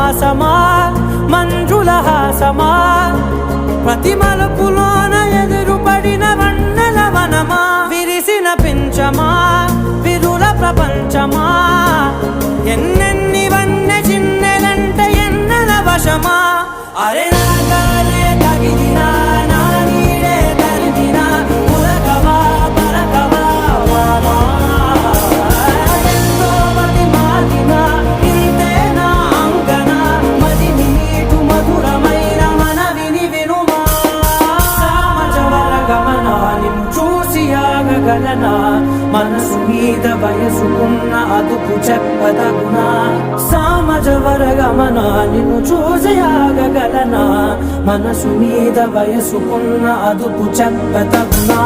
విహాసమా మంజుల హాసమా ప్రతి మలుపులోన ఎదురుపడిన వన్నెల వనమా విరిసిన పించమా విరుల ప్రపంచమా ఎన్నెన్ని వన్నె చిన్నెలంటే ఎన్నెల వశమా అరే నాగాలే తగిలినా నా నీడే తరిమినా ఉరకవా పరకవా వామా ఎంతో మది మాదినా ఇంతే నా అంగన మదిని నీటు మధురమైన మనవిని వినుమా సామజవర గమనా నిన్ను చూసి ఆగగలనా మనసు మీద వయసుకున్న అదుపు చెప్పదగునా సామజవర గమనా నిన్ను చూసి ఆగగలనా మనసు మీద వయసుకున్న అదుపు చెప్పదగునా